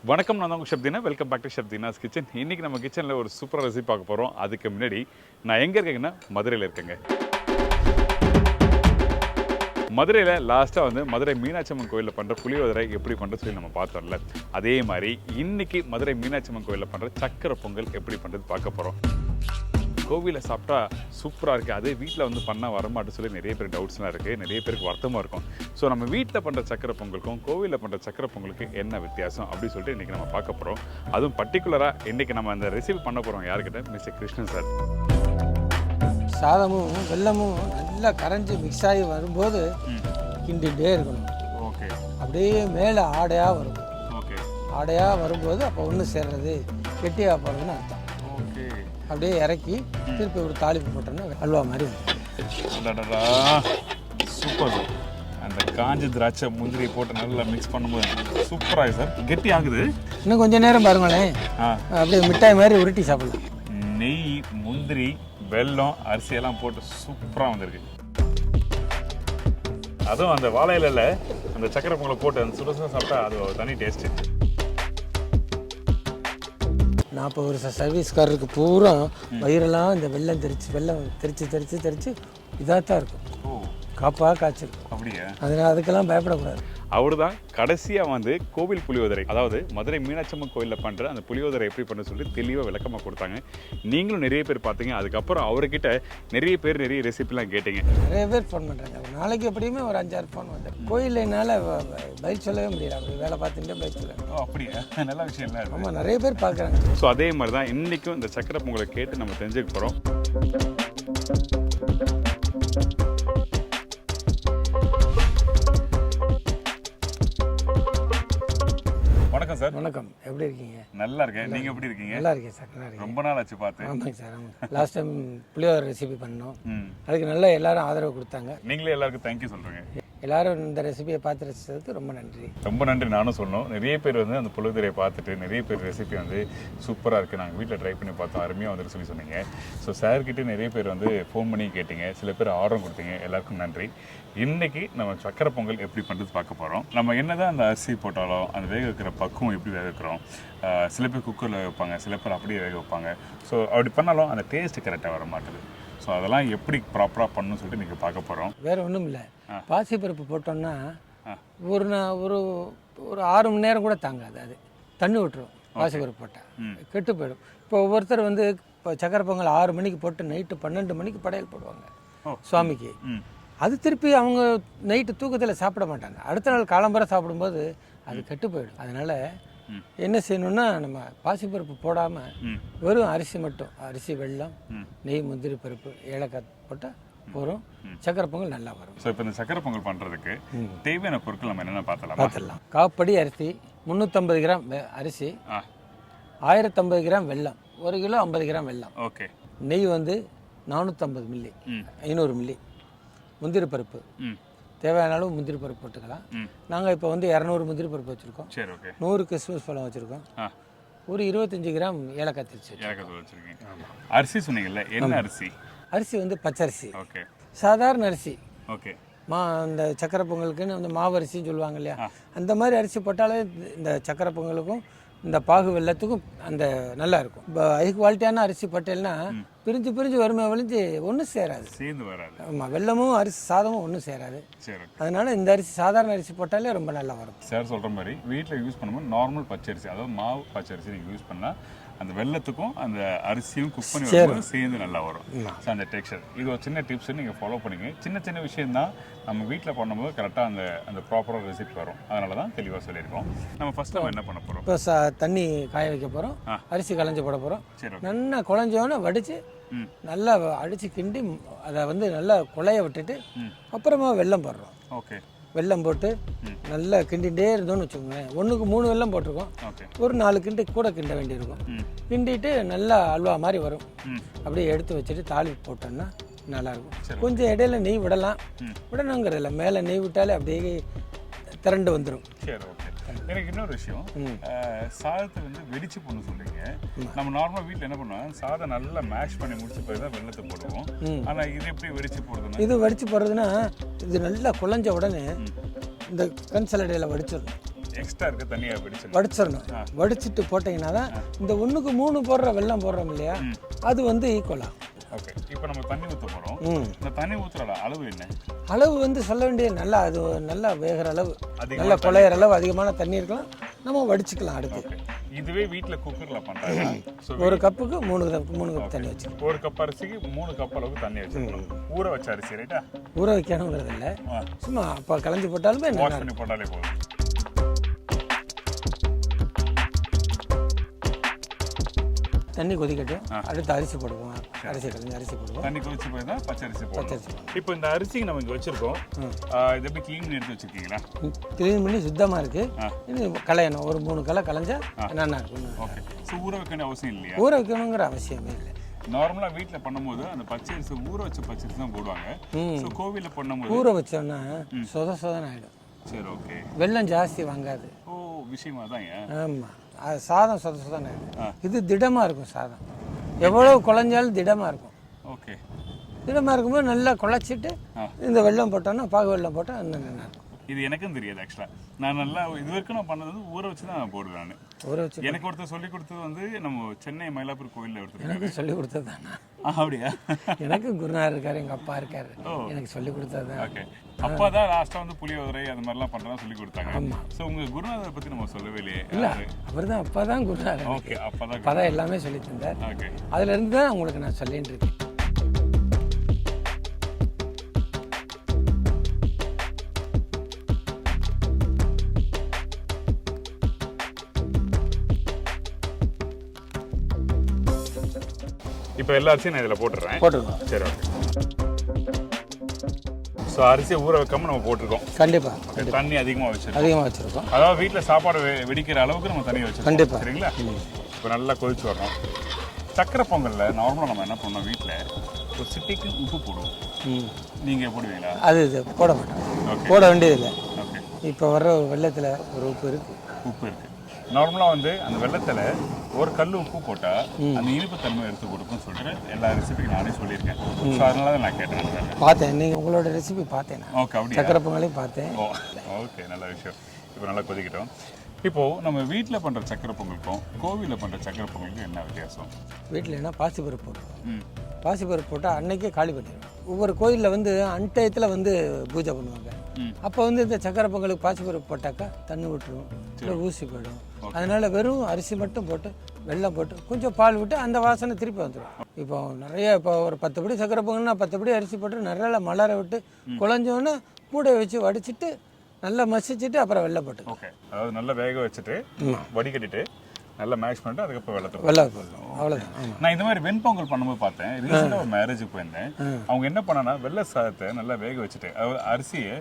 வணக்கம், நான் உங்கள் Shabdina. Welcome back to Shabdina's kitchen. இன்றைக்கி நம்ம கிச்சனில் ஒரு சூப்பராக ரெசிபி பார்க்க போகிறோம். அதுக்கு முன்னாடி நான் எங்கே இருக்கேங்கன்னா மதுரையில் இருக்கேங்க. மதுரையில் லாஸ்ட்டாக மதுரை மீனாட்சி அம்மன் கோயிலில் பண்ணுற புளியோதரை எப்படி பண்ணுறது சொல்லி நம்ம பார்த்தோம்ல, அதே மாதிரி இன்றைக்கி மதுரை மீனாட்சி அம்மன் கோயிலில் பண்ணுற சக்கரை பொங்கல் எப்படி பண்ணுறது பார்க்க போகிறோம். கோவிலில் சாப்பிட்டா சூப்பராக இருக்குது, அதே வீட்டில் பண்ணால் வரமாட்டேன்னு சொல்லி நிறைய பேர் டவுட்ஸ்லாம் இருக்குது, நிறைய பேருக்கு வருத்தமாக இருக்கும். ஸோ நம்ம வீட்டில் பண்ணுற சக்கரை பொங்கலுக்கும் கோவிலில் பண்ணுற சக்கரை பொங்கலுக்கு என்ன வித்தியாசம் அப்படின்னு சொல்லிட்டு இன்றைக்கி நம்ம பார்க்க போகிறோம். அதுவும் பர்டிகுலராக இன்றைக்கி நம்ம அந்த ரெசிபி பண்ண போகிறோம் யாருக்கிட்ட, மிஸ்டர் கிருஷ்ணன் சார். சாதமும் வெல்லமும் நல்லா கரைஞ்சி மிக்ஸ் ஆகி வரும்போது கிண்டிகிட்டே இருக்கணும். ஓகே. அப்படியே மேலே ஆடையாக வரும். ஓகே. ஆடையாக வரும்போது அப்போ ஒன்று சேர்றது கெட்டியாக போகிறதுன்னு அர்த்தம். ஓகே. அப்படியே இறக்கி திருப்பி ஒரு தாளிப்பு போட்டோம்னா அல்வா மாதிரி சூப்பர் சார். அந்த காஞ்ச திராட்சை முந்திரி போட்டு நல்லா மிக்ஸ் பண்ணும்போது சூப்பராக சார், கெட்டி ஆகுது. இன்னும் கொஞ்சம் நேரம் பாருங்களேன், அப்படியே மிட்டாய் மாதிரி உருட்டி சாப்பிடலாம். நெய், முந்திரி, வெல்லம், அரிசியெல்லாம் போட்டு சூப்பராக வந்திருக்கு. அதுவும் அந்த வாழை இலையில் அந்த சக்கரை பொங்கலை போட்டு அந்த சுட சாப்பிட்டா அது தனி டேஸ்ட்டு. 40 வருஷம் சர்வீஸ்காரருக்கு பூரா வயிறெல்லாம் இந்த வெள்ளம் தெரிச்சு இதாக தான் இருக்கும். காப்பாக காய்ச்சிருக்கும். அப்படியா? அதனால் அதுக்கெல்லாம் பயப்படக்கூடாது. அவர் தான் கடைசியாக கோவில் புளியோதரை, அதாவது மதுரை மீனாட்சி அம்மன் கோயிலில் பண்ணுற அந்த புளியோதரை எப்படி பண்ண சொல்லி தெளிவாக விளக்கமாக கொடுத்தாங்க. நீங்களும் நிறைய பேர் பார்த்தீங்க. அதுக்கப்புறம் அவர்கிட்ட நிறைய ரெசிபிலாம் கேட்டீங்க. நிறைய பேர் ஃபோன் பண்ணுறாங்க. ஒரு நாளைக்கு எப்படியுமே ஒரு 5-6 ஃபோன் வந்து கோயிலில் என்னால் பதில் சொல்லவே முடியல. அப்படி வேலை பார்த்துட்டு பதில் சொல்லுவேன். அப்படியா? நல்ல விஷயம் இல்லை? ஆமாம், நிறைய பேர் பார்க்குறாங்க. ஸோ அதே மாதிரி தான் இன்றைக்கும் இந்த சக்கரை பொங்கலை கேட்டு நம்ம தெரிஞ்சுக்க போகிறோம். வணக்கம் சார். வணக்கம், எப்படி இருக்கீங்க? நல்லா இருக்கேன். நீங்கள் எப்படி இருக்கீங்க? நல்லா இருக்கேன் சார். நல்லா இருக்கேன். ரொம்ப நாள் ஆச்சு பார்த்து. ஆமாங்க சார், ஆமாம். லாஸ்ட் டைம் புளியோதரை ரெசிபி பண்ணோம். அதுக்கு நல்லா எல்லாரும் ஆதரவு கொடுத்தாங்க. நீங்களே எல்லாருக்கும் தேங்க்யூ சொல்கிறீங்க. எல்லாரும் இந்த ரெசிபியை பார்த்து ரசித்ததுக்கு ரொம்ப நன்றி. ரொம்ப நன்றி. நானும் சொன்னோம், நிறைய பேர் அந்த புளியோதரையை பார்த்துட்டு நிறைய பேர் ரெசிபி சூப்பராக இருக்குது, நாங்கள் வீட்டில் ட்ரை பண்ணி பார்த்தோம், அருமையாக சொல்லி சொன்னீங்க. ஸோ சார்கிட்ட நிறைய பேர் ஃபோன் பண்ணி கேட்டீங்க, சில பேர் ஆர்டரும் கொடுத்தீங்க. எல்லாருக்கும் நன்றி. இன்றைக்கி நம்ம சக்கரை பொங்கல் எப்படி பண்ணுறது பார்க்க போகிறோம். நம்ம என்ன தான் அந்த அரிசி போட்டாலும் அந்த வேக வைக்கிற பக்குவம் எப்படி வேக வைக்கிறோம். சில பேர் குக்கரில் வேக வைப்பாங்க, சில பேர் அப்படியே வேக வைப்பாங்க. ஸோ அப்படி பண்ணாலும் அந்த டேஸ்ட்டு கரெக்டாக வர மாட்டேது. ஸோ அதெல்லாம் எப்படி ப்ராப்பராக பண்ணணும்னு சொல்லிட்டு நீங்கள் பார்க்க போகிறோம். வேறு ஒன்றும் இல்லை, பாசிப்பருப்பு போட்டோம்னா ஒரு 6 மணி நேரம் கூட தாங்காது, அது தண்ணி விட்டுரும். பாசிப்பருப்பு போட்டால் கெட்டு போயிடும். இப்போ ஒவ்வொருத்தர் இப்போ சக்கரை பொங்கல் 6 மணிக்கு போட்டு நைட்டு 12 மணிக்கு படையல் போடுவாங்க சுவாமிக்கு. அது திருப்பி அவங்க நைட்டு தூக்கத்தில் சாப்பிட மாட்டாங்க. அடுத்த நாள் காலம்பரை சாப்பிடும்போது அது கெட்டு போயிடும். அதனால் என்ன செய்யணும்னா, நம்ம பாசிப்பருப்பு போடாமல் வெறும் அரிசி மட்டும், அரிசி, வெல்லம், நெய், முந்திரி பருப்பு, ஏலக்காய் போட்டால் போகிறோம். சக்கரை பொங்கல் நல்லா வரும். ஸோ இப்போ இந்த சக்கரை பொங்கல் பண்ணுறதுக்கு தேவையான பொருட்கள் நம்ம என்னென்ன பார்த்துடலாம். காப்படி அரிசி 350 கிராம் அரிசி, 1050 கிராம் வெல்லம், 1 கிலோ 50 கிராம் வெல்லம். ஓகே. நெய் 450 மில்லி, 500 மில்லி. முந்திரி பருப்பு தேவையான அளவு முந்திரி பருப்பு போட்டுக்கலாம். நாங்கள் இப்போ 200 முந்திரி பருப்பு வச்சுருக்கோம். 100 கிறிஸ்மஸ் பழம் வச்சுருக்கோம். ஒரு 25 கிராம் ஏலக்காய் வச்சுருக்கீங்க. அரிசி சொன்னீங்கல்ல, என்ன அரிசி? அரிசி பச்சரிசி. ஓகே. சாதாரண அரிசி. ஓகே. அந்த சக்கரை பொங்கலுக்குன்னு மாவு அரிசின்னு சொல்லுவாங்க இல்லையா, அந்த மாதிரி அரிசி போட்டாலே இந்த சக்கரை பொங்கலுக்கும் இந்த பாகு வெள்ளத்துக்கும் நல்லா இருக்கும். இப்போ ஹை குவாலிட்டியான அரிசி போட்டேன்னா பிரிஞ்சு வறுமை வலிஞ்சு ஒன்றும் சேராது, சேர்ந்து வராது. ஆமாம், வெள்ளமும் அரிசி சாதமும் ஒன்றும் சேராது. அதனால இந்த அரிசி சாதாரண அரிசி போட்டாலே ரொம்ப நல்லா வரும். சார் சொல்கிற மாதிரி வீட்டில் யூஸ் பண்ணும்போது நார்மல் பச்சரிசி, அதாவது மாவு பச்சரிசி நீங்கள் யூஸ் பண்ணால் அந்த வெள்ளத்துக்கும் அந்த அரிசியும் குக் பண்ணி வரும்போது சேர்ந்து நல்லா வரும். ஸோ அந்த டெக்ஸ்சர், இது ஒரு சின்ன டிப்ஸ் நீங்கள் ஃபாலோ பண்ணிங்க. சின்ன விஷயம்தான் நம்ம வீட்டில் பண்ணும்போது கரெக்டாக அந்த ப்ராப்பராக ரெசிபி வரும். அதனால தான் தெளிவாக சொல்லியிருக்கோம். நம்ம ஃபஸ்ட் நம்ம என்ன பண்ண போகிறோம், இப்போ தண்ணி காய வைக்க போகிறோம், அரிசி களைஞ்சி போட போகிறோம். நல்லா குழஞ்சோன்னு வடித்து நல்லா அடித்து கிண்டி அதை நல்லா குழைய விட்டுட்டு அப்புறமா வெல்லம் போடுறோம். ஓகே. வெல்லம் போட்டு நல்லா கிண்டிகிட்டே இருந்தோம்னு வச்சுக்கோங்க. 1க்கு 3 வெல்லம் போட்டிருக்கோம். ஒரு 4 கிண்டு கூட கிண்ட வேண்டியிருக்கும். கிண்டிட்டு நல்லா அல்வா மாதிரி வரும். அப்படியே எடுத்து வச்சுட்டு தாளிப்பு போட்டோம்னா நல்லாயிருக்கும். கொஞ்சம் இடையில நெய் விடலாம், விடணுங்கிறதில்ல, மேலே நெய் விட்டாலே அப்படியே திரண்டு வந்துடும். எனக்கு இன்னொரு விஷயம், சாதத்தை வெடிச்சு போட சொல்றீங்க. நம்ம நார்மலா வீட்டில் என்ன பண்ணுவோம், சாதம் நல்லா மேஷ் பண்ணி முடிச்சு போய் தான் வெள்ளத்தை போடுவோம். ஆனால் இது எப்படி வெடிச்சு போடுறதுன்னா, இது வெடிச்சு போடுறதுன்னா இது நல்லா குழஞ்ச உடனே இந்த கண் சலடையில் வடிச்சிடணும். எக்ஸ்ட்ரா இருக்க தண்ணியை வடிச்சிடணும். வடிச்சிட்டு போட்டிங்கன்னா தான் இந்த 1க்கு 3 போடுற வெல்லம் போடுறோம் இல்லையா, அது வந்து ஈக்குவலாக. ஓகே, இப்போ நம்ம தண்ணி ஊற்ற போகிறோம். இந்த தண்ணி ஊற்றுற அளவு என்ன? அளவு வந்து சொல்ல வேண்டிய நல்லா, அது நல்லா வேகிற அளவு, நல்லா குழையிற அளவு அதிகமான தண்ணி இருக்கலாம், நம்ம வடிச்சுக்கலாம் அடுத்து. இதுவே வீட்டில் குக்கரில் பண்ணுறாங்க. ஒரு கப்புக்கு 3 கப் தண்ணி வச்சுக்கணும். ஒரு கப் அரிசிக்கு 3 கப் அளவுக்கு தண்ணி வச்சுக்கணும். ஊற வச்ச அரிசி ரைட்டா? ஊற வைக்கணுங்கிறது இல்லை, சும்மா அப்போ கலந்து போட்டாலுமே வாஷ் பண்ணி போட்டாலே போதும். தண்ணி கொதிக்கட்டும், அடுத்து அரிசி போடுவோம். அரிசி கலந்து அரிசி போடுவோம். தண்ணி கொதிச்சு போய் தான் பச்சரிசி போடுவோம். இப்போ இந்த அரிசிக்கு நம்ம இங்கே வச்சுருக்கோம், இது எப்படி க்ளீன் பண்ணி எடுத்து வச்சுருக்கீங்களா? க்ளீன் பண்ணி சுத்தமாக இருக்குது. இன்னும் களையணும், ஒரு 3 களை களைஞ்சா என்னென்ன இருக்கும். ஓகே, ஸோ ஊற வைக்கணும் அவசியம் இல்லையா? ஊற வைக்கணுங்கிற அவசியமே இல்லை. நார்மலாக வீட்டில் பண்ணும்போது அந்த பச்சரிசி ஊற வச்ச பச்சரிசி தான் போடுவாங்க. ஸோ கோவிலில் பண்ணும்போது ஊற வச்சோன்னா சொதன்னு ஆகிடும். சரி, ஓகே. வெல்லம் ஜாஸ்தி வாங்காது. ஓ, விஷயமா தான். ஆமாம், அது சாதம் சொதன்னு ஆகிடும். இது திடமாக இருக்கும் சாதம், எவ்வளோ குழஞ்சாலும் திடமாக இருக்கும். ஓகே, திடமாக இருக்கும்போது நல்லா குழச்சிட்டு இந்த வெல்லம் போட்டோன்னா, பாகு வெல்லம் போட்டால் இன்னும் நல்லா இருக்கும். இது எனக்கும் தெரியாது ஆக்சுவலாக. நான் நல்லா இது வரைக்கும் நான் பண்ணது வந்து ஊற வச்சு தான் போடுவேன் நான். ஊற வச்சு எனக்கு ஒருத்தர் சொல்லி கொடுத்தது வந்து நம்ம சென்னை மயிலாப்பூர் கோயிலில் ஒருத்தர் எனக்கு சொல்லி கொடுத்தது தானே. அப்படியா? எனக்கு குருநாதர் இருக்காரு, எங்கள் அப்பா இருக்காரு, எனக்கு சொல்லி கொடுத்தது தான். ஓகே, அப்பா தான் லாஸ்ட்டாக வந்து புளியோதரை அது மாதிரிலாம் பண்ணுறதா சொல்லி கொடுத்தாங்க. ஆமாம். ஸோ உங்கள் குருநாதரை பற்றி நம்ம சொல்லவே இல்லையே. இல்லை, அவர் தான், அப்பா தான் குருநாதர். ஓகே, அப்பா தான் எல்லாமே சொல்லி தந்தார். ஓகே, அதுலேருந்து தான் உங்களுக்கு நான் சொல்லிட்டு இருக்கேன். இப்போ எல்லா அரிசியும் நான் இதில் போட்டுடுறேன். போட்டுருக்கோம். சரி, ஓகே. ஸோ அரிசியை ஊற வைக்காமல் நம்ம போட்டிருக்கோம். கண்டிப்பாக. தண்ணி அதிகமாக வச்சுருக்கோம். அதாவது வீட்டில் சாப்பாடு வெடிக்கிற அளவுக்கு நம்ம தண்ணி வச்சுருக்கோம். கண்டிப்பாக. சரிங்களா? இப்போ நல்லா கொதிச்சு வரணும். சக்கரை பொங்கலில் நார்மலாக நம்ம என்ன பண்ணோம், வீட்டில் ஒரு சிட்டிக்கு உப்பு போடுவோம். நீங்கள் போடுவீங்களா? அது போட மாட்டோம், போட வேண்டியதில்லை. ஓகே, இப்போ வர்ற வெள்ளத்தில் ஒரு உப்பு இருக்குது. உப்பு இருக்குது. நார்மலாக வந்து அந்த வெள்ளத்தில் ஒரு கல் உப்பு போட்டால் அந்த இனிப்பு தன்மை எடுத்து கொடுக்கும்னு சொல்லிட்டு எல்லா ரெசிபிக்கும் நானே சொல்லியிருக்கேன். ஸோ அதனால தான் நான் கேட்டேன். பார்த்தேன், நீங்கள் உங்களோட ரெசிபி பார்த்தேன். ஓகே, அப்படி சக்கரை பொங்கலையும் பார்த்தேன். ஓகே, நல்ல விஷயம். இப்போ நல்லா கொதிக்கிட்டோம். இப்போது நம்ம வீட்டில் பண்ணுற சக்கரை பொங்கலுக்கும் கோவிலில் பண்ணுற சக்கரை பொங்கலுக்கும் என்ன வித்தியாசம்? வீட்டில் என்ன பாசிப்பருப்பு போட்டுருவோம். பாசிப்பருப்பு போட்டால் அன்னைக்கே காலி பண்ணிடுவோம். ஒவ்வொரு கோயிலில் வந்து அன்டயத்தில் வந்து பூஜை பண்ணுவாங்க. அப்போ வந்து இந்த சக்கரை பொங்கலுக்கு பாசிப்பருப்பு போட்டாக்கா தண்ணி விட்டுரும், இல்லை ஊசி போயிடும். அதனால் வெறும் அரிசி மட்டும் போட்டு வெல்லம் போட்டு கொஞ்சம் பால் விட்டு அந்த வாசனை திருப்பி வந்துடும். இப்போ நிறைய, இப்போ ஒரு 10 படி சக்கரை பொங்கல்னா 10 படி அரிசி போட்டு நல்லா மலர விட்டு குழஞ்சோன்னு மூடை வச்சு வடிச்சிட்டு நல்லா மசிச்சுட்டு அப்புறம் வெல்லம் போட்டு. ஓகே, அதாவது நல்லா வேக வச்சுட்டு வடிகட்டிட்டு நல்லா மேஷ் பண்ணிட்டு அதுக்கப்புறம் வெல்லம் போடணும். அவ்வளோதான். நான் இந்த மாதிரி வெண்பொங்கல் பண்ணும்போது பார்த்தேன். ரீசெண்டாக ஒரு மேரேஜுக்கு போயிருந்தேன். அவங்க என்ன பண்ணாங்கன்னா வெள்ளை சாதத்தை நல்லா வேக வச்சுட்டு, அதாவது அரிசியை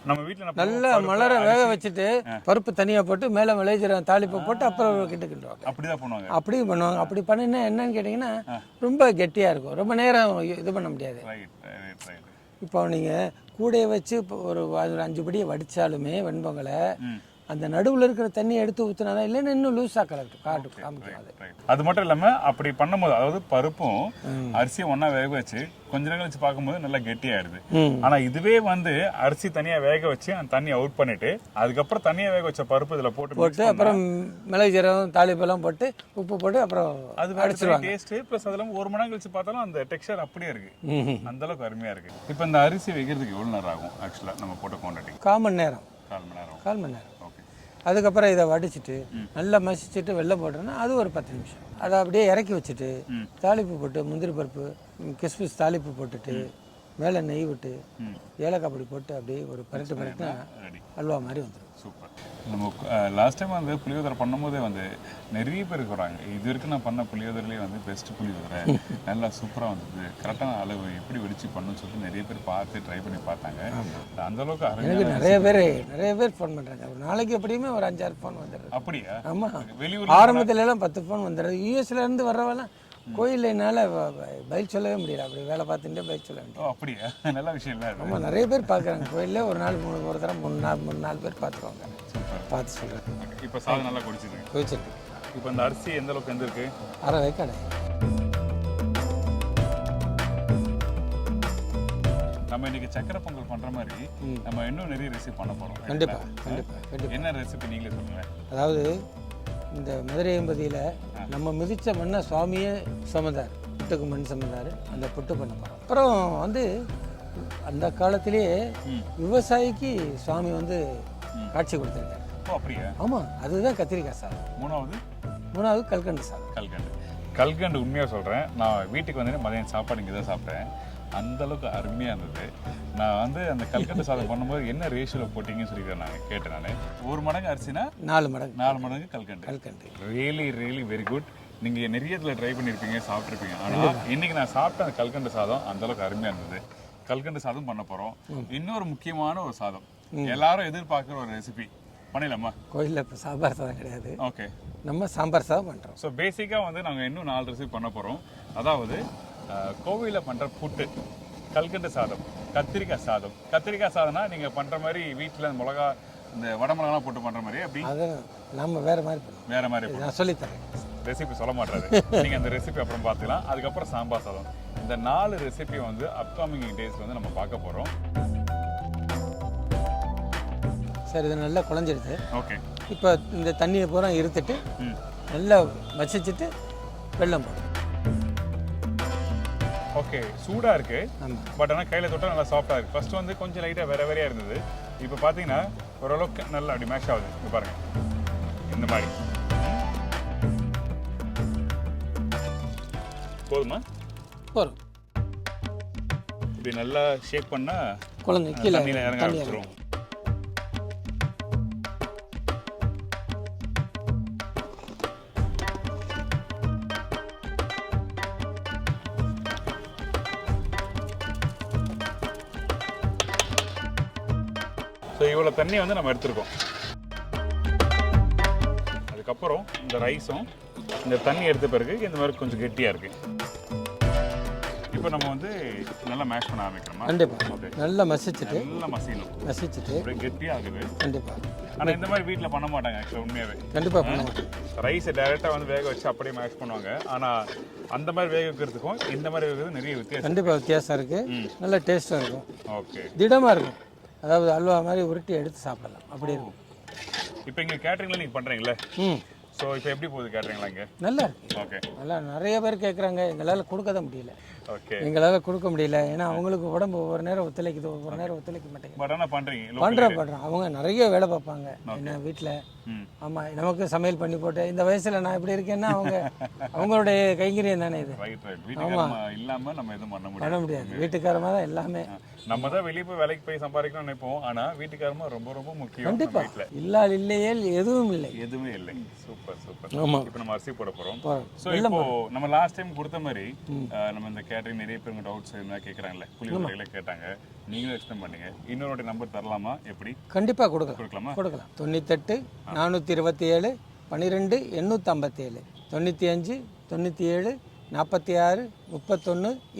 நம்ம வீட்டில் நல்லா மலர வேக வச்சுட்டு பருப்பு தனியாக போட்டு மேலே விளைஞ்சிரும் தாளிப்பை போட்டு அப்புறம் கிண்டுவாங்க. அப்படிதான் பண்ணுவாங்க. அப்படியும் பண்ணுவாங்க. அப்படி பண்ணினா என்னன்னு கேட்டிங்கன்னா ரொம்ப கெட்டியாக இருக்கும், ரொம்ப நேரம் இது பண்ண முடியாது. இப்போ நீங்கள் கூடையை வச்சு இப்போ ஒரு 5 படியை வடித்தாலுமே வெண்பொங்கலை அந்த நடுவில் இருக்கிற தண்ணியை எடுத்து ஊற்றினாதான், இல்லைன்னா இன்னும் லூஸாக காமிக்கும். அது மட்டும் இல்லாமல் அப்படி பண்ணும்போது, அதாவது பருப்பும் அரிசியும் ஒன்றா வேக வச்சு கொஞ்ச நேரம் வச்சு பார்க்கும்போது நல்லா கெட்டியாயிருது. ஆனால் இதுவே வந்து அரிசி தனியாக வேக வச்சு அந்த தண்ணியை அவுட் பண்ணிட்டு அதுக்கப்புறம் தனியாக வேக வச்ச பருப்பு இதில் போட்டு அப்புறம் மிளகு ஜீரகம் தாளிப்பெல்லாம் போட்டு உப்பு போட்டு அப்புறம் அது அடிச்சிருவாங்க. டேஸ்ட்டு ப்ளஸ் அதெல்லாம் 1 மணி நேரம் கழிச்சு பார்த்தாலும் அந்த டெக்ஸ்சர் அப்படியே இருக்கு, அந்த அளவுக்கு அருமையாக இருக்கு. இப்போ இந்த அரிசி வைக்கிறதுக்கு எவ்வளோ நேரம் ஆகும் ஆக்சுவலாக நம்ம போட்ட குவான்டிட்டி? 1/4 மணி நேரம். 1/4 மணி நேரம். அதுக்கப்புறம் இதை வடிச்சிட்டு நல்லா மசிச்சுட்டு வெல்லம் போட்டோன்னா அது ஒரு 10 நிமிஷம். அதை அப்படியே இறக்கி வச்சுட்டு தாளிப்பு போட்டு முந்திரி பருப்பு கிஸ்மிஸ் தாளிப்பு போட்டுட்டு மேலே நெய் விட்டு ஏலக்காய் பொடி போட்டு அப்படியே ஒரு பரட்டு அல்வா மாதிரி வந்துடும். சூப்பர். நம்ம லாஸ்ட் டைம் வந்து புளியோதரை பண்ணும்போதே வந்து நிறைய பேர் இருக்கிறாங்க. இது வரைக்கும் நான் பண்ண புளியோதரையிலே வந்து பெஸ்ட் புளியோதரை, நல்லா சூப்பராக வந்தது, கரெக்டான அளவு எப்படி வெடிச்சு பண்ணணும்னு சொல்லிட்டு நிறைய பேர் பார்த்து ட்ரை பண்ணி பார்த்தாங்க. அந்தளவுக்கு எனக்கு நிறைய பேர் ஃபோன் பண்ணுறாங்க. ஒரு நாளைக்கு எப்படியுமே ஒரு 5-6 ஃபோன் வந்துடுது. அப்படியா? ஆமாம், வெளியூர் ஆரம்பத்துலலாம் 10 ஃபோன் வந்துடுது. யூஎஸ்லேருந்து வர்றவெல்லாம் கோயிலில் என்னால் பதில் சொல்லவே முடியல, அப்படி வேலை பார்த்துட்டே பதில் சொல்ல வேண்டியது. அப்படியா? நல்ல விஷயம் இல்லை. ஆமாம், நிறைய பேர் பார்க்குறாங்க கோயிலில். ஒரு நாள் 3 தரம் 3-4 பேர் பார்த்துருவாங்க. பார்த்து சொல்கிறேன். இப்போ சாதம் நல்லா கொதிச்சிருக்கு. இப்போ இந்த அரிசி எந்த அளவுக்கு வெந்திருக்கு? 1/2 வேக்காடு. நம்ம இன்னைக்கு சக்கரை பொங்கல் பண்ற மாதிரி நம்ம இன்னும் நிறைய ரெசிபி பண்ண போறோம். கண்டிப்பாக. என்ன ரெசிபி நீங்களே சொல்லுங்க. அதாவது இந்த மதுரை எம்பதியில் நம்ம மிதித்த மண்ணை சுவாமியே சுமந்தார், புட்டுக்கு மண் சுமந்தார். அந்த புட்டு பண்ண போகிறோம். அப்புறம் வந்து அந்த காலத்திலேயே விவசாயிக்கு சுவாமி வந்து காட்சி கொடுத்துருக்காரு. அப்படியா? ஆமாம், அதுதான் கத்திரிக்காய் சாதம். மூணாவது கல்கண்டு சாதம். கல்கண்டு உண்மையாக சொல்கிறேன், நான் வீட்டுக்கு வந்து மதியம் சாப்பாடு இங்கே தான் சாப்பிட்டேன். அந்த அளவுக்கு அருமையாக இருந்தது. நான் வந்து அந்த கல்கண்டு சாதம் பண்ணும்போது என்ன ரேஷியோவில் போட்டிங்கன்னு சொல்லி நான் கேட்டேன். நான் 1 மடங்கு அரிசினா 4 மடங்கு கல்கண்டு. Really very good. நீங்கள் நிறைய இதில் ட்ரை பண்ணியிருப்பீங்க, சாப்பிட்ருப்பீங்க. ஆனால் இன்னைக்கு நான் சாப்பிட்ட அந்த கல்கண்டு சாதம் அந்த அளவுக்கு அருமையாக இருந்தது. கல்கண்டு சாதம் பண்ண போகிறோம். இன்னொரு முக்கியமான ஒரு சாதம், எல்லாரும் எதிர்பார்க்குற ஒரு ரெசிபி பண்ணிடலாமா? கோயிலில் இப்போ சாம்பார் சாதம் கிடையாது. ஓகே, நம்ம சாம்பார் சாதம் பண்ணுறோம். ஸோ பேசிக்காக வந்து நாங்கள் இன்னும் 4 ரெசிபி பண்ண போகிறோம். அதாவது கோவிலில் பண்ணுற புட்டு, கல்கண்டு சாதம், கத்திரிக்காய் சாதம்னா நீங்கள் பண்ணுற மாதிரி வீட்டில் மிளகா இந்த வடமிளகாலாம் போட்டு பண்ணுற மாதிரி அப்படி அதை நம்ம வேறு மாதிரி நான் சொல்லித்தரேன். ரெசிபி சொல்ல மாட்டாரு. நீங்கள் அந்த ரெசிபி அப்புறம் பார்த்துக்கலாம். அதுக்கப்புறம் சாம்பார் சாதம். இந்த 4 ரெசிபி வந்து அப்கமிங் டேஸில் வந்து நம்ம பார்க்க போகிறோம். சரி, இது நல்லா குழஞ்சிடுது. ஓகே, இப்போ இந்த தண்ணியை பூரா இருத்துட்டு நல்லா வச்சிட்டு வெல்லம் போடும். ஓகே, சூடாக இருக்குது. பட் ஆனால் கையில் தொட்டால் நல்லா சாஃப்டாக இருக்குது. ஃபர்ஸ்ட் வந்து கொஞ்சம் லைட்டாக வேறையாக இருந்தது. இப்போ பார்த்தீங்கன்னா ஓரளவுக்கு நல்லா அப்படி மேஷ் ஆகுது. இப்போ பாருங்கள், இந்த மாதிரி போதுமா? போதும். இப்படி நல்லா ஷேக் பண்ணால் குழந்தை கீழே தண்ணியில் இறங்க ஆரம்பிச்சிடும். ஸோ இவ்வளோ தண்ணி வந்து நம்ம எடுத்துருக்கோம். அதுக்கப்புறம் இந்த ரைஸும் இந்த தண்ணி எடுத்த பிறகு இந்த மாதிரி கொஞ்சம் கெட்டியாக இருக்குது. இப்போ நம்ம வந்து நல்லா மேஷ் பண்ண ஆரம்பிக்கிறோமா? கண்டிப்பாக. நல்லா மசிச்சுட்டு அப்படியே கெட்டியாக ஆகுது. கண்டிப்பாக. ஆனால் இந்த மாதிரி வீட்டில் பண்ண மாட்டாங்க ஆக்சுவலாக, உண்மையாகவே. கண்டிப்பாக பண்ண மாட்டாங்க. ரைஸை டைரெக்டாக வந்து வேக வச்சு அப்படியே மேஷ் பண்ணுவாங்க. ஆனால் அந்த மாதிரி வேக வைக்கிறதுக்கும் இந்த மாதிரி வைக்கிறது நிறைய வித்தியாசம். கண்டிப்பாக வித்தியாசம் இருக்குது. நல்ல டேஸ்ட்டாக இருக்கும். ஓகே, திடமாக இருக்கும். அதாவது அல்வா மாதிரி உருட்டி எடுத்து சாப்பிடலாம், அப்படி இருக்கும். இப்போ இங்கே கேட்ரிங்கில் நீங்கள் பண்ணுறீங்களே, ஸோ இப்போ எப்படி போகுது கேட்ரிங்லாம் இங்கே? நல்லா இருக்கு. ஓகே, நல்லா நிறைய பேர் கேட்குறாங்க. எங்களால் கொடுக்க தான் முடியல. ஓகே, எங்களால் கொடுக்க முடியல. ஏன்னா அவங்களுக்கு உடம்பு ஒவ்வொரு நேரம் ஒத்துழைக்குது, ஒவ்வொரு நேரம் ஒத்துழைக்க மாட்டேங்குது. பட் ஆனால் பண்ணுறீங்க? பண்ணுறோம். அவங்க நிறைய வேலை பார்ப்பாங்க என்ன வீட்டில். ஆமாம், நமக்கு சமையல் பண்ணி போட்டு இந்த வயசில் நான் இப்படி இருக்கேன்னா அவங்களுடைய கைங்கரியம் தானே இது. ஆமாம், இல்லாமல் நம்ம எதுவும் பண்ண முடியாது. வீட்டுக்காரமாக தான் எல்லாமே. நம்ம தான் வெளியே போய் வேலைக்கு போய் சம்பாதிக்கணும்னு நினைப்போம். ஆனால் வீட்டுக்காரமாக ரொம்ப முக்கியம். கண்டிப்பாக. இல்லால் இல்லையே எதுவுமே இல்லை. சூப்பர். ஆமாம், இப்போ நம்ம அரிசி போட போகிறோம். ஸோ இப்போ நம்ம லாஸ்ட் டைம் கொடுத்த மாதிரி நம்ம இந்த கேட்டரிங் நிறைய பேருங்க டவுட்ஸ் என்ன கேட்குறாங்களே, புளியோதரைகளை கேட்டாங்க. நீங்களும் எக்ஸ்பிளைன் பண்ணீங்க. இன்னொரு நம்பர் தரலாமா? எப்படி? கண்டிப்பாக கொடுக்கலாமா? 98 427 12 857 95 97 46 31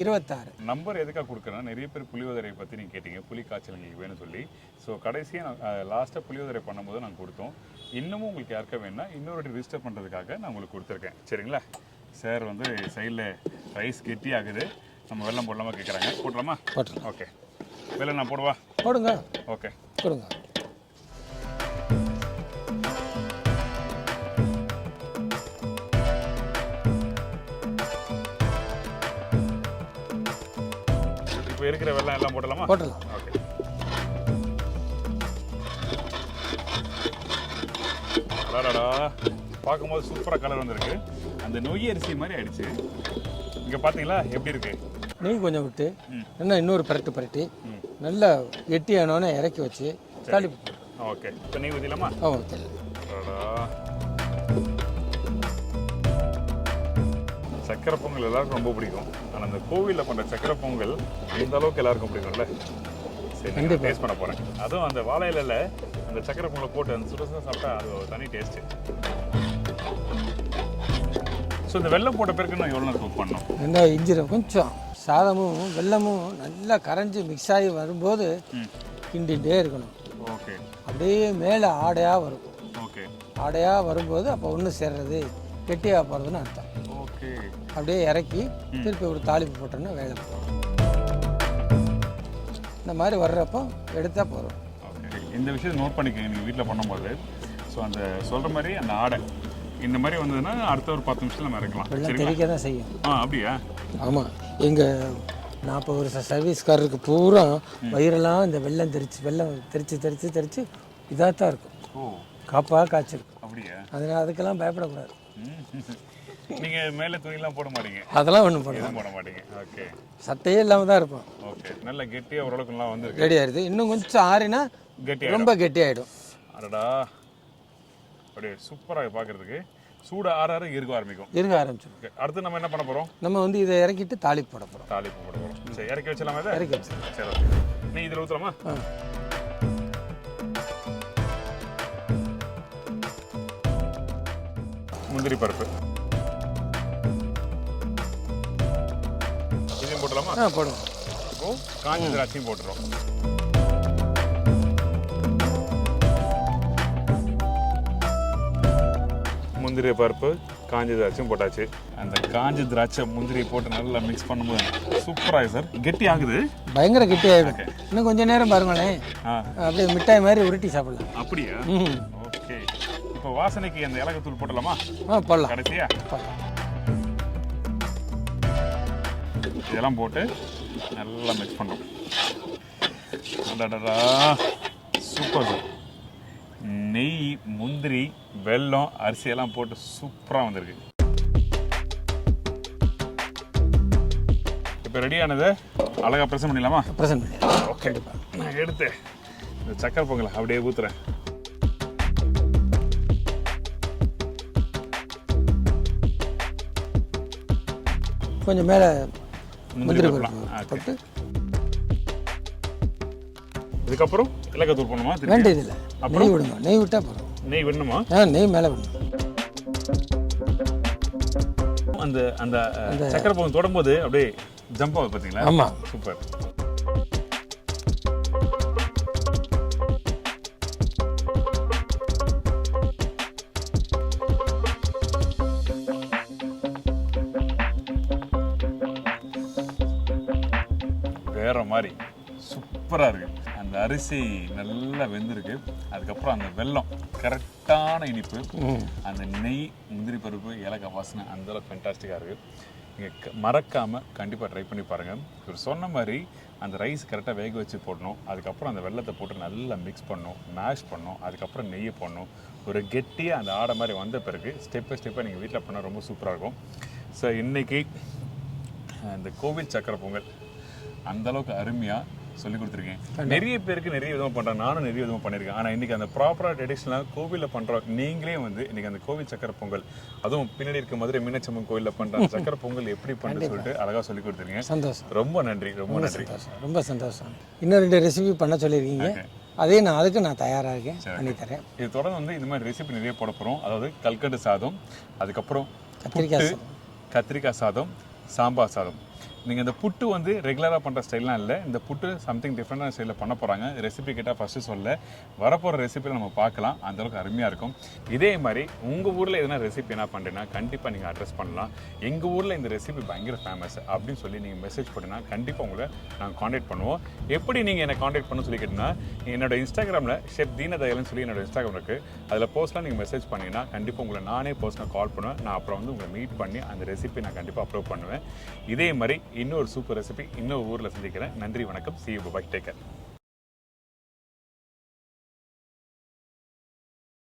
26 நம்பர் எதுக்காக கொடுக்குறேன்னா, நிறைய பேர் புளியோதரை பற்றி நீங்கள் கேட்டீங்க, புளி காய்ச்சல் எங்களுக்கு வேணும்னு சொல்லி. ஸோ கடைசியாக லாஸ்ட்டாக புளியோதரை பண்ணும்போது நாங்கள் கொடுத்தோம். இன்னமும் உங்களுக்கு யாருக்கா வேணும்னா இன்னொரு ரிஜிஸ்டர் பண்ணுறதுக்காக நான் உங்களுக்கு கொடுத்துருக்கேன். சரிங்களா? சார் வந்து சைடில் ரைஸ் கெட்டி ஆகுது. நம்ம வெல்லம் போடலாமா கேட்குறாங்க. போடலாமா? போட்டலாம். ஓகே, வெல்லம் நான் போடுவா? போடுங்க. ஓகே, கொடுங்க. இப்போ இருக்கிற வெல்லம் எல்லாம் போடலாமா? போடலாம். ஓகே, அடாடா, பார்க்கும்போது சூப்பராக கலர் வந்திருக்கு. அந்த நொய் அரிசி மாதிரி ஆயிடுச்சு. இங்கே பார்த்தீங்களா எப்படி இருக்கு? நெய் கொஞ்சம் விட்டு இன்னொரு பரட்டி நல்லா கெட்டியானோன்னு இறக்கி வச்சு தாளிப்பு. ஓகே, இப்போ நெய் ஊற்றிடலாமா? ஓகே. சக்கரை பொங்கல் எல்லாருக்கும் ரொம்ப பிடிக்கும். ஆனால் அந்த கோவிலில் பண்ணுற சக்கரை பொங்கல் அந்த அளவுக்கு எல்லாருக்கும் பிடிக்கும்ல. சரி, டேஸ்ட் பண்ண போகிறேன். அதுவும் அந்த வாழை இலையில் அந்த சக்கரை பொங்கலை போட்டு அந்த சுட சாப்பிட்டா அது ஒரு தனி டேஸ்ட்டு. ஸோ இந்த வெல்லம் போட்ட பிறகு நான் எவ்வளோ நேரம் குக் பண்ணணும்? நல்லா இஞ்சிரும். கொஞ்சம் சாதமும் வெல்லமும் நல்லா கரைஞ்சி மிக்ஸ் ஆகி வரும்போது கிண்டிகிட்டே இருக்கணும். ஓகே, அப்படியே மேலே ஆடையாக வரும். ஓகே, ஆடையாக வரும்போது அப்போ ஒன்று சேர்றது கெட்டியாக போகிறதுன்னு அர்த்தம். ஓகே, அப்படியே இறக்கி திருப்பி ஒரு தாளிப்பு போட்டோன்னா வேலை போகும். இந்த மாதிரி வர்றப்போ எடுத்தால் போதும். ஓகே, இந்த விஷயத்தை நோட் பண்ணிக்கோங்க நீங்கள் வீட்டில் பண்ணும்போது. ஸோ அந்த சொல்கிற மாதிரி அந்த ஆடை இந்த மாதிரி வந்ததுன்னா அடுத்த ஒரு 10 நிமிஷத்தில் நம்ம இறக்கலாம். வெள்ளம் தெளிக்க தான் செய்யும். அப்படியா? ஆமாம், எங்கள் 40 வருஷம் சர்வீஸ்காரருக்கு பூரா வயிறெல்லாம் இந்த வெள்ளம் தெரிச்சு இதாக தான் இருக்கும். ஓ, காப்பாக காய்ச்சிருக்கும். அப்படியா? அதனால் அதுக்கெல்லாம் பயப்படக்கூடாது. நீங்கள் மேலே துணியெல்லாம் போட மாட்டீங்க? அதெல்லாம் ஒன்றும் பண்ண போட மாட்டீங்க. ஓகே, சட்டையே இல்லாமல் தான் இருப்போம். ஓகே, நல்ல கெட்டியாக ஓரளவுக்குலாம் வந்து ரெடி ஆயிடுது. இன்னும் கொஞ்சம் ஆறினா ரொம்ப கெட்டியாயிடும். அடடா, அப்படியே சூப்பராக பார்க்குறதுக்கு. சூடு ஆற இருக்க ஆரம்பிக்கும். இருக்க ஆரம்பிச்சிடும். அடுத்து நம்ம என்ன பண்ண போகிறோம்? நம்ம வந்து இதை இறக்கிட்டு தாளிப்பு போட போகிறோம். தாளிப்பு போட போகிறோம். சரி, இறக்கி வச்சலாமா? இதை இறக்கி வச்சு. சரி, ஓகே. நீ இதில் ஊற்றலாமா? முந்திரி பருப்பு இதையும் போட்டலாமா? போடுவோம். இப்போ காஞ்ச திராட்சையும் போட்டுரும். முந்திரி பருப்பு காஞ்ச திராட்சையும் போட்டாச்சு. அந்த காஞ்ச திராட்சை முந்திரியை போட்டு நல்லா மிக்ஸ் பண்ணும்போது சூப்பராக சார் கெட்டி ஆகுது. பயங்கர கெட்டி ஆகிடும். இன்னும் கொஞ்சம் நேரம் பாருங்களேன், அப்படியே மிட்டாய் மாதிரி உருட்டி சாப்பிடலாம். அப்படியா? ஓகே, இப்போ வாசனைக்கு அந்த ஏலக்காய் போட்டலாமா? போடலாம். கடைசியா இதெல்லாம் போட்டு நல்லா மிக்ஸ் பண்ணுறோம். அடடா, சூப்பர் சார். நெய், முந்திரி, வெல்லம், அரிசியெல்லாம் போட்டு சூப்பராக வந்திருக்கு. இப்போ ரெடியானதை அழகாக ப்ரெசென்ட் பண்ணிடலாமா? ப்ரெசென்ட் பண்ணிடலாம். ஓகே, நான் எடுத்து இந்த சக்கரை பொங்கலை அப்படியே ஊற்றுறேன். கொஞ்சம் மேலே முந்திரி போட்டு இதுக்கப்புறம் ஏலக்காய் தூள் பண்ணுமா? வேண்டியதில்லை, நெய் விடுங்க. நெய் விட்டால் போதும். நெய் விடணுமா? நெய் மேலே விடணும். அந்த அந்த சக்கரை பொங்கல் தொடும்போது அப்படியே ஜம்ப் ஆகுது பார்த்தீங்களா? ஆமாம், சூப்பர். வேற மாதிரி சூப்பராக இருக்குது. அந்த அரிசி நல்லா வெந்திருக்கு. அதுக்கப்புறம் அந்த வெல்லம் கரெக்டான இனிப்பு, அந்த நெய், முந்திரி பருப்பு, ஏலக்காய் வாசனை அந்தளவுக்கு ஃபென்டாஸ்டிக்காக இருக்குது. நீங்கள் மறக்காமல் கண்டிப்பாக ட்ரை பண்ணி பாருங்கள். இவர் சொன்ன மாதிரி அந்த ரைஸ் கரெக்டாக வேக வச்சு போடணும். அதுக்கப்புறம் அந்த வெல்லத்தை போட்டு நல்லா மிக்ஸ் பண்ணணும், மேஷ் பண்ணணும். அதுக்கப்புறம் நெய்யை போடணும். ஒரு கெட்டியாக அந்த ஆடை மாதிரி வந்த பிறகு ஸ்டெப் பை ஸ்டெப்பாக நீங்கள் வீட்டில் பண்ணால் ரொம்ப சூப்பராக இருக்கும். ஸோ இன்றைக்கி இந்த கோவில் சக்கரை பொங்கல் அந்தளவுக்கு அருமையாக சொல்லி கொடுத்துருக்கேன். நிறைய பேருக்கு நிறைய விதமாக பண்ணுறாங்க, நானும் நிறைய விதமாக பண்ணியிருக்கேன். ஆனால் இன்றைக்கி அந்த ப்ராப்பராக ட்ரெடிஷ்னலாக கோவிலில் பண்ணுற நீங்களே வந்து இன்றைக்கி அந்த கோவில் சக்கரை பொங்கல், அதுவும் பின்னாடி இருக்க மதுரை மீனாட்சியம்மன் கோவிலில் பண்ணுற சக்கரை பொங்கல் எப்படி பண்ணுறது சொல்லிட்டு அழகாக சொல்லி கொடுத்துருக்கீங்க. சந்தோஷம், ரொம்ப நன்றி, ரொம்ப நன்றி. ரொம்ப சந்தோஷம். இன்னும் 2 ரெசிபி பண்ண சொல்லியிருக்கீங்க, அதே அதுக்கு நான் தயாராக இருக்கேன், பண்ணித்தரேன். இது தொடர்ந்து வந்து இந்த மாதிரி ரெசிபி நிறைய போட போகிறோம். அதாவது கல்கண்டு சாதம், அதுக்கப்புறம் கத்திரிக்காய் சாதம், சாம்பார் சாதம். நீங்கள் இந்த புட்டு வந்து ரெகுலராக பண்ணுற ஸ்டைல்லாம் இல்லை, இந்த புட்டு சம்திங் டிஃப்ரெண்டான ஸ்டைலில் பண்ண போகிறாங்க. ரெசிபி கேட்டால் ஃபஸ்ட்டு சொல்ல, வரப்போகிற ரெசிபியில் நம்ம பார்க்கலாம். அந்தளவுக்கு அருமையாக இருக்கும். இதே மாதிரி உங்கள் ஊரில் எதனா ரெசிபி என்ன பண்ணுறேன்னா கண்டிப்பாக நீங்கள் அட்ரஸ் பண்ணலாம். எங்கள் ஊரில் இந்த ரெசிபி பயங்கர ஃபேமஸ் அப்படின்னு சொல்லி நீங்கள் மெசேஜ் பண்ணினா கண்டிப்பாக உங்களை நாங்கள் காண்டாக்ட் பண்ணுவோம். எப்படி நீங்கள் என்னை காண்டாக்ட் பண்ண சொல்லி கேட்டிங்கன்னா, என்னோட இன்ஸ்டாகிராமில் ஷெஃப் தீனதயாளன் சொல்லி என்னோட இன்ஸ்டாகிராம் இருக்குது. அதில் போஸ்ட்லாம் நீங்கள் மெசேஜ் பண்ணிங்கன்னா கண்டிப்பாக உங்களை நானே பர்சனலாக கால் பண்ணுவேன். நான் அப்புறம் வந்து உங்களை மீட் பண்ணி அந்த ரெசிபி நான் கண்டிப்பாக அப்லோட் பண்ணுவேன். இதே மாதிரி இன்னொரு சூப்பர் ரெசிபி இன்னொரு ஊரில் சந்திக்கிறேன். நன்றி, வணக்கம். See you, bye, take care.